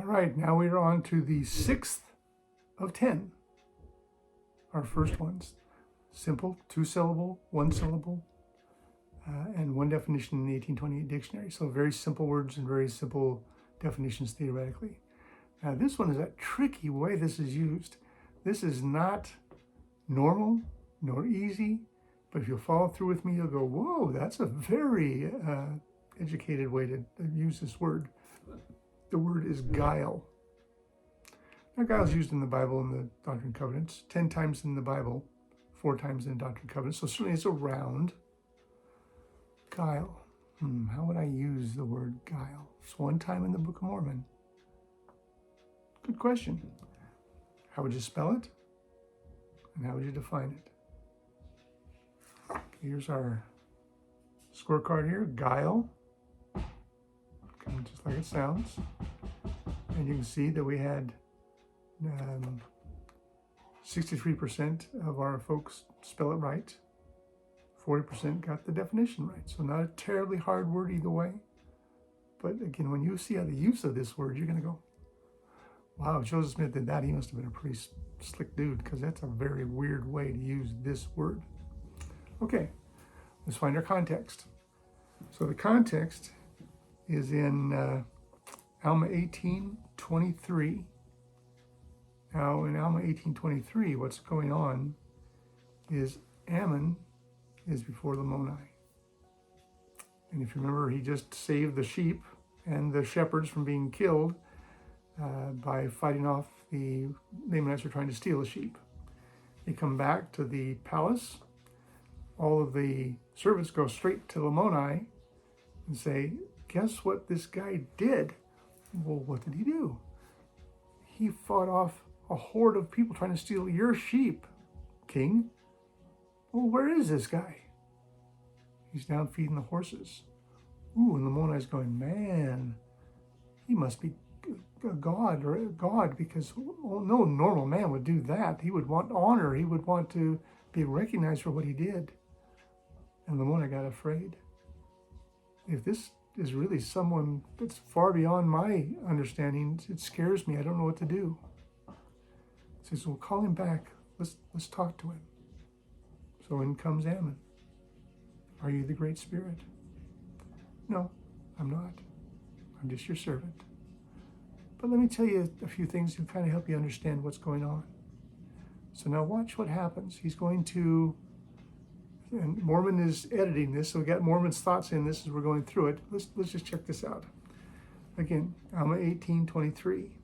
All right, now we are on to the 6th of 10. Our first ones. Simple, 2-syllable, 1-syllable, and one definition in the 1828 dictionary. So very simple words and very simple definitions theoretically. Now this one is a tricky way this is used. This is not normal nor easy, but if you'll follow through with me, you'll go, whoa, that's a very educated way to use this word. The word is guile. Now, guile is used in the Bible in the Doctrine and Covenants, 10 times in the Bible, 4 times in the Doctrine and Covenants. So certainly it's around. Guile. How would I use the word guile? It's one time in the Book of Mormon. Good question. How would you spell it? And how would you define it? Here's our scorecard here. Guile. Kind of just like it sounds. And you can see that we had 63% of our folks spell it right. 40% got the definition right. So not a terribly hard word either way. But again, when you see how the use of this word, you're going to go, wow, Joseph Smith did that. He must have been a pretty slick dude, because that's a very weird way to use this word. Okay, let's find our context. So the context is in Alma 18:23. Now in Alma 18:23, what's going on is Ammon is before Lamoni. And if you remember, he just saved the sheep and the shepherds from being killed by fighting off the Lamanites who were trying to steal the sheep. They come back to the palace. All of the servants go straight to Lamoni and say, guess what this guy did? Well, what did he do? He fought off a horde of people trying to steal your sheep, king. Well, where is this guy? He's down feeding the horses. Ooh, and Lamoni's going, man, he must be a god or a god, because no normal man would do that. He would want honor. He would want to be recognized for what he did. And Lamoni got afraid. If this is really someone that's far beyond my understanding, it scares me. I don't know what to do. He says, well, call him back. Let's talk to him. So in comes Ammon. Are you the Great Spirit? No, I'm not. I'm just your servant. But let me tell you a few things to kind of help you understand what's going on. So now watch what happens. He's going to, and Mormon is editing this, so we got Mormon's thoughts in this as we're going through it. Let's just check this out. Again, Alma 18:23.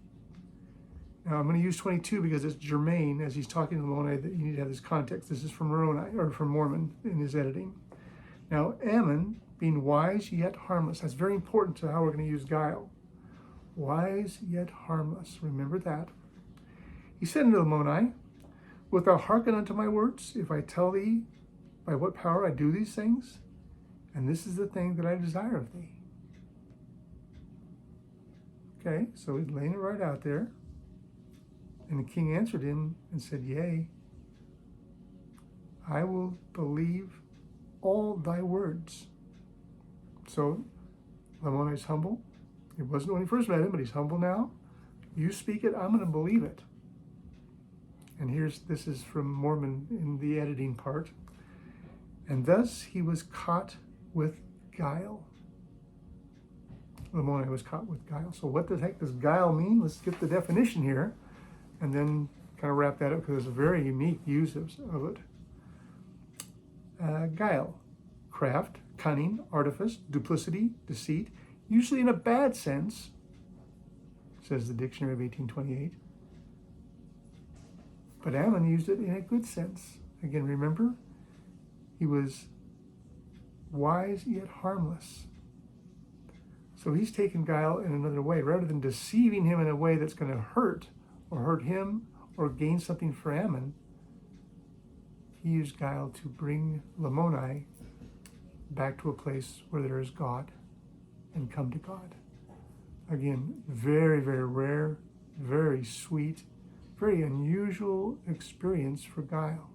Now I'm going to use 22 because it's germane as he's talking to Moroni, that you need to have this context. This is from Moroni, or from Mormon in his editing. Now Ammon, being wise yet harmless. That's very important to how we're going to use guile. Wise yet harmless. Remember that. He said unto Lamoni, wilt thou hearken unto my words, if I tell thee by what power I do these things? And this is the thing that I desire of thee. Okay, so he's laying it right out there. And the king answered him and said, yea, I will believe all thy words. So Lamoni is humble. It wasn't when he first met him, but he's humble now. You speak it, I'm going to believe it. And this is from Mormon in the editing part. And thus he was caught with guile. Lamoni was caught with guile. So what the heck does guile mean? Let's get the definition here and then kind of wrap that up, because it's a very unique use of it. Guile, craft, cunning, artifice, duplicity, deceit, usually in a bad sense, says the dictionary of 1828. But Ammon used it in a good sense. Again, remember, he was wise yet harmless. So he's taken guile in another way. Rather than deceiving him in a way that's going to hurt him or gain something for Ammon, he used guile to bring Lamoni back to a place where there is God and come to God. Again, very, very rare, very sweet, very unusual experience for guile.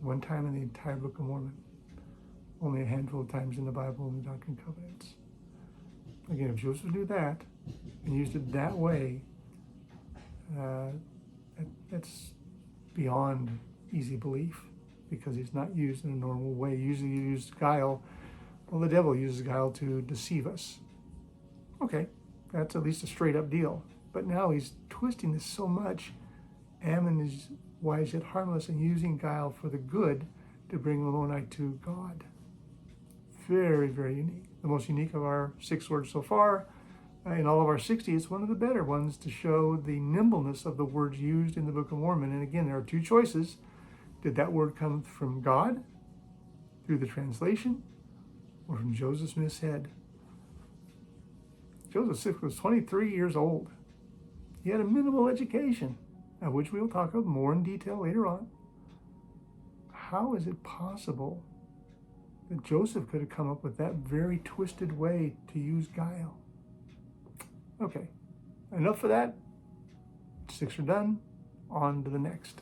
One time in the entire Book of Mormon. Only a handful of times in the Bible and the Doctrine and Covenants. Again, if Joseph knew that and used it that way, that's beyond easy belief, because he's not used in a normal way. Usually you use guile. Well, the devil uses guile to deceive us. Okay, that's at least a straight up deal. But now he's twisting this so much. Ammon is wise yet harmless and using guile for the good to bring Lamoni to God. Very, very unique. The most unique of our 6 words so far. In all of our 60, it's one of the better ones to show the nimbleness of the words used in the Book of Mormon. And again, there are 2 choices. Did that word come from God through the translation, or from Joseph Smith's head? Joseph Smith was 23 years old. He had a minimal education, of which we'll talk about more in detail later on. How is it possible that Joseph could have come up with that very twisted way to use guile? Okay, enough for that. 6 are done. On to the next.